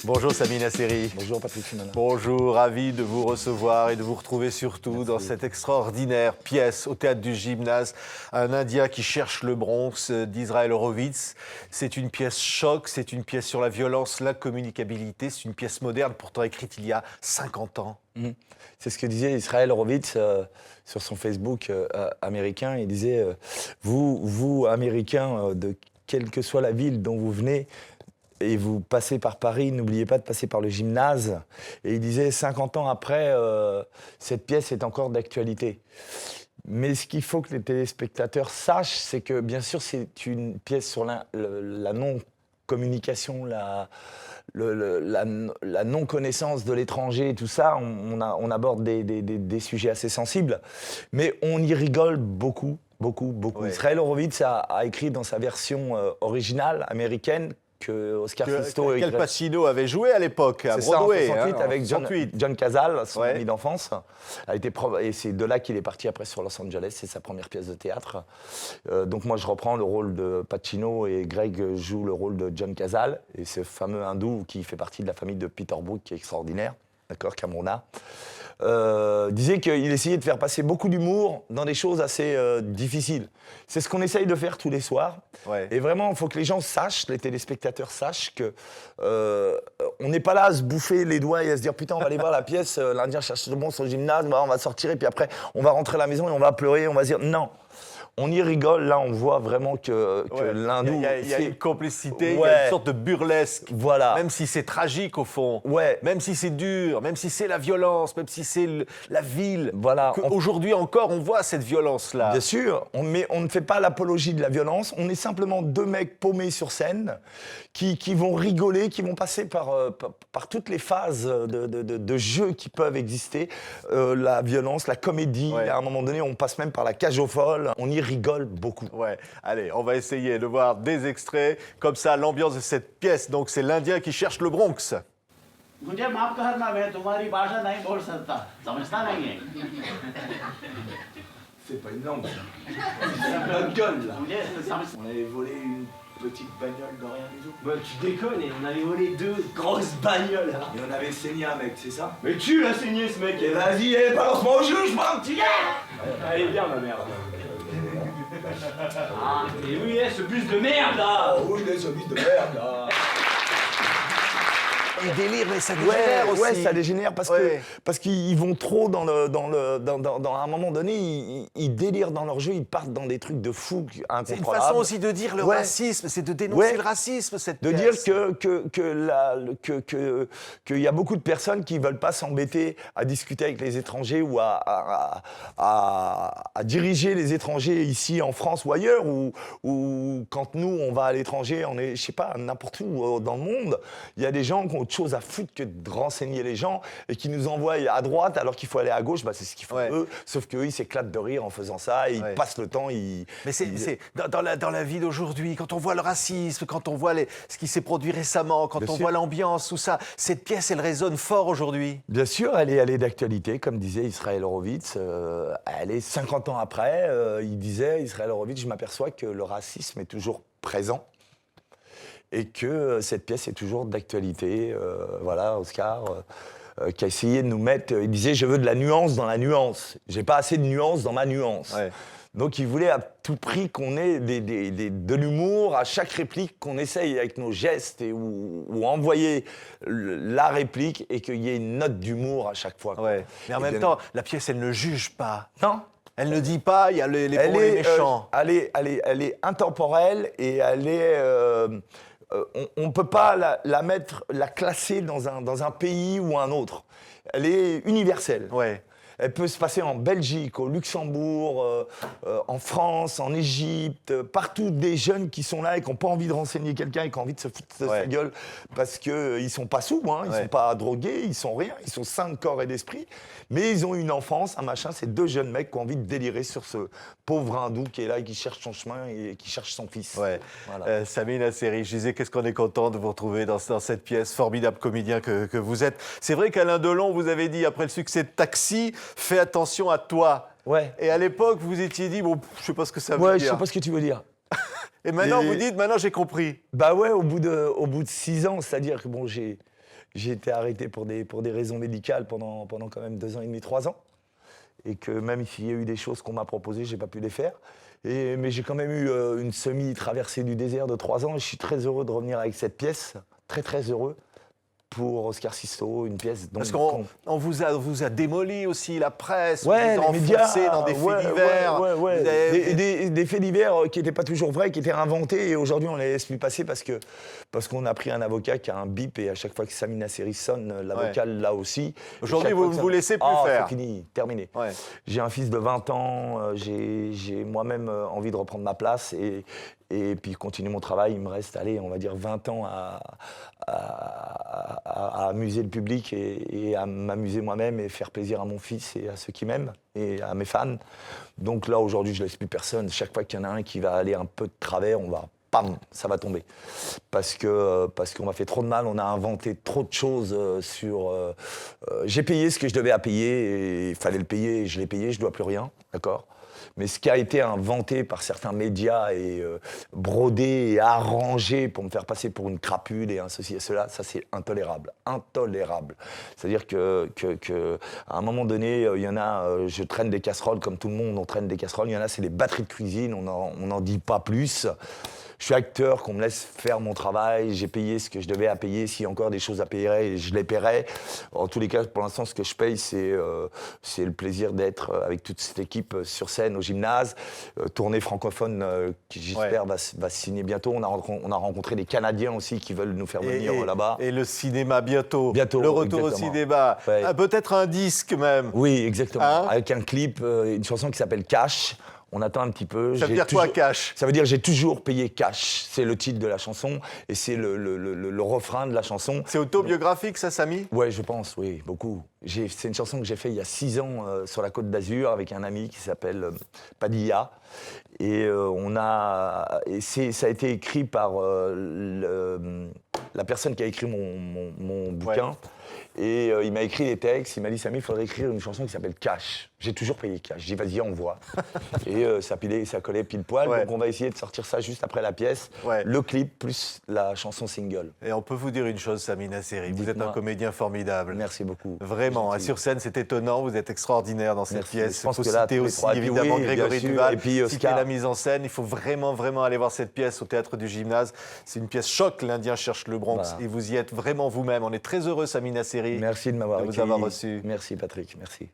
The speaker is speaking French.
Bonjour Sami Nasseri. Bonjour Patrick Simona. Bonjour, ravi de vous recevoir et de vous retrouver surtout dans cette extraordinaire pièce au Théâtre du Gymnase, Un Indien qui cherche le Bronx d'Israël Horovitz. C'est une pièce choc, c'est une pièce sur la violence, l'incommunicabilité, c'est une pièce moderne pourtant écrite il y a 50 ans. C'est ce que disait Israël Horovitz sur son Facebook américain. Il disait vous Américains, de quelle que soit la ville dont vous venez, et vous passez par Paris, n'oubliez pas de passer par le Gymnase. Et il disait, 50 ans après, cette pièce est encore d'actualité. Mais ce qu'il faut que les téléspectateurs sachent, c'est que, bien sûr, c'est une pièce sur la non-communication, la non-connaissance de l'étranger, tout ça. On aborde des sujets assez sensibles. Mais on y rigole beaucoup. Ouais. Israël Horovitz a écrit dans sa version originale, américaine, que Oscar Sisto et Al Pacino avait joué à l'époque à Broadway, en 68, avec John Cazale, son ami d'enfance. Et c'est de là qu'il est parti après sur Los Angeles. C'est sa première pièce de théâtre. Donc moi, je reprends le rôle de Pacino et Greg joue le rôle de John Cazale. Et ce fameux hindou qui fait partie de la famille de Peter Brook, qui est extraordinaire, d'accord, Camerouna. Disait qu'il essayait de faire passer beaucoup d'humour dans des choses assez difficiles. C'est ce qu'on essaye de faire tous les soirs. Ouais. Et vraiment, il faut que les gens sachent, les téléspectateurs sachent que on n'est pas là à se bouffer les doigts et à se dire putain, on va aller voir la pièce, l'Indien cherche le bon au gymnase, on va sortir et puis après, on va rentrer à la maison et on va pleurer, on va se dire non. On y rigole, là on voit vraiment que l'hindou... Il y a une complicité, il y a une sorte de burlesque. Voilà. Même si c'est tragique au fond, même si c'est dur, même si c'est la violence, même si c'est la ville. Voilà. Aujourd'hui encore, on voit cette violence-là. Bien sûr, mais on ne fait pas l'apologie de la violence. On est simplement deux mecs paumés sur scène qui vont rigoler, qui vont passer par toutes les phases de jeu qui peuvent exister. La violence, la comédie, à un moment donné, on passe même par la cage aux folles. On y rigole beaucoup. Ouais, allez, on va essayer de voir des extraits. Comme ça, l'ambiance de cette pièce, donc c'est l'Indien qui cherche le Bronx. मुझे माफ करना मैं तुम्हारी भाषा नहीं बोल सकता समझता नहीं है C'est pas une langue ça. C'est notre gueule là. On avait volé une petite bagnole de rien du tout. Bah tu déconnes, on avait volé deux grosses bagnoles. Et on avait saigné un mec, c'est ça? Mais tu l'as saigné ce mec. Et vas-y, balance-moi au juge, moi, petit gars. Allez bien ma mère. Ah, mais oui, ce bus de merde là. Oh oui, ce bus de merde là. Il délire, mais ça dégénère aussi. Ouais, ça dégénère parce qu'ils vont trop dans à un moment donné, ils délirent dans leur jeu, ils partent dans des trucs de fou incontrôlables. C'est une façon aussi de dire le racisme, c'est de dénoncer le racisme, cette pièce. De dire qu'il y a beaucoup de personnes qui ne veulent pas s'embêter à discuter avec les étrangers ou à diriger les étrangers ici en France ou ailleurs, ou quand nous, on va à l'étranger, on est, je sais pas, n'importe où dans le monde, il y a des gens qui ont autre chose à foutre que de renseigner les gens et qui nous envoient à droite alors qu'il faut aller à gauche, c'est ce qu'ils font eux, sauf qu'eux ils s'éclatent de rire en faisant ça et ils passent le temps. Mais c'est dans la vie d'aujourd'hui, quand on voit le racisme, quand on voit ce qui s'est produit récemment, quand on voit l'ambiance, tout ça, cette pièce elle résonne fort aujourd'hui. Bien sûr, elle est d'actualité, comme disait Israël Horovitz, elle est 50 ans après, il disait, Israël Horovitz, je m'aperçois que le racisme est toujours présent. Et que cette pièce est toujours d'actualité. Voilà, Oscar, qui a essayé de nous mettre... il disait, je veux de la nuance dans la nuance. J'ai pas assez de nuance dans ma nuance. Ouais. Donc il voulait à tout prix qu'on ait de l'humour à chaque réplique, qu'on essaye avec nos gestes ou envoyer la réplique et qu'il y ait une note d'humour à chaque fois. Ouais. Mais en même temps, la pièce, elle ne juge pas. Non. Elle ne dit pas, il y a les bons et les méchants. Elle est intemporelle et elle est... on ne peut pas la classer dans un pays ou un autre. Elle est universelle. Ouais. Elle peut se passer en Belgique, au Luxembourg, en France, en Égypte, partout des jeunes qui sont là et qui n'ont pas envie de renseigner quelqu'un et qui ont envie de se foutre de sa gueule parce qu'ils ne sont pas sous, ils ne sont pas drogués, ils ne sont rien, ils sont sains de corps et d'esprit, mais ils ont une enfance, un machin, c'est deux jeunes mecs qui ont envie de délirer sur ce pauvre hindou qui est là et qui cherche son chemin et qui cherche son fils. Ouais. Voilà. Sami Nasseri, je disais qu'est-ce qu'on est content de vous retrouver dans cette pièce, formidable comédien que vous êtes. C'est vrai qu'Alain Delon vous avait dit, après le succès de Taxi, fais attention à toi. Ouais. Et à l'époque, vous étiez dit, bon, je sais pas ce que ça veut dire. Ouais, je sais pas ce que tu veux dire. Et maintenant, vous dites, maintenant j'ai compris. Bah ouais, au bout de 6 ans, c'est-à-dire que bon, j'ai j'ai été arrêté pour des raisons médicales pendant quand même 2 ans et demi, 3 ans. Et que même s'il y a eu des choses qu'on m'a proposées, je n'ai pas pu les faire. Mais j'ai quand même eu une semi-traversée du désert de 3 ans. Et je suis très heureux de revenir avec cette pièce, très très heureux, pour Oscar Sisto, une pièce dont... Parce qu'on vous a démoli aussi, la presse, ouais, vous a les médias, enfoncé dans des faits divers. Ouais. Vous avez- Des faits divers qui n'étaient pas toujours vrais, qui étaient inventés, et aujourd'hui on les laisse plus passer parce qu'on a pris un avocat qui a un bip, et à chaque fois que Samina Seri sonne, l'avocat l'a aussi. Aujourd'hui, Et chaque vous fois ne que vous laissez plus faire. C'est fini, terminé. Ouais. J'ai un fils de 20 ans, j'ai moi-même envie de reprendre ma place, et puis continuer mon travail. Il me reste, allez, on va dire 20 ans à amuser le public et à m'amuser moi-même et faire plaisir à mon fils et à ceux qui m'aiment et à mes fans. Donc là, aujourd'hui, je ne laisse plus personne. Chaque fois qu'il y en a un qui va aller un peu de travers, on va, pam, ça va tomber. Parce qu'on m'a fait trop de mal, on a inventé trop de choses j'ai payé ce que je devais à payer, et il fallait le payer, et je l'ai payé, je ne dois plus rien, d'accord ? Mais ce qui a été inventé par certains médias et brodé et arrangé pour me faire passer pour une crapule et un ceci et cela, ça c'est intolérable. Intolérable. C'est-à-dire qu'à un moment donné, il y en a, je traîne des casseroles comme tout le monde, on traîne des casseroles. Il y en a, c'est des batteries de cuisine, on n'en dit pas plus. Je suis acteur, qu'on me laisse faire mon travail, j'ai payé ce que je devais à payer, s'il y a encore des choses à payer, je les paierai. En tous les cas, pour l'instant, ce que je paye, c'est le plaisir d'être avec toute cette équipe sur scène au gymnase, tournée francophone qui j'espère va se signer bientôt. On a rencontré des Canadiens aussi qui veulent nous faire venir là-bas. Et le cinéma bientôt. Bientôt, le retour exactement. au cinéma. Ouais. Peut-être un disque même. Oui, exactement. Hein? Avec un clip, une chanson qui s'appelle Cash. On attend un petit peu. Ça veut dire quoi, cash? Ça veut dire j'ai toujours payé cash. C'est le titre de la chanson et c'est le refrain de la chanson. C'est autobiographique, ça, Samy? Ouais, je pense, oui, beaucoup. C'est une chanson que j'ai faite il y a 6 ans sur la Côte d'Azur avec un ami qui s'appelle Padilla. Et ça a été écrit par la personne qui a écrit mon bouquin. Ouais. Et il m'a écrit les textes, il m'a dit « Samy, il faudrait écrire une chanson qui s'appelle Cash ». J'ai toujours payé Cash. J'ai dit « Vas-y, envoie ». Et ça collait pile poil. Ouais. Donc on va essayer de sortir ça juste après la pièce. Ouais. Le clip plus la chanson single. Et on peut vous dire une chose, Samina Seri, vous êtes Dites-moi. un comédien formidable. Merci beaucoup. Vraiment, Gentil. sur scène, c'est étonnant, vous êtes extraordinaire dans cette Merci. pièce. Je pense Il faut que là, citer tous les aussi trois, et puis évidemment oui, bien Grégory sûr, Duval, et puis citer Oscar. la mise en scène. Il faut vraiment, vraiment aller voir cette pièce au Théâtre du Gymnase. C'est une pièce choc, l'Indien cherche le Bronx, Voilà. et vous y êtes vraiment vous-même. On est très heureux, Samina Seri, Merci de m'avoir de vous accueilli. avoir reçu. Merci Patrick, merci.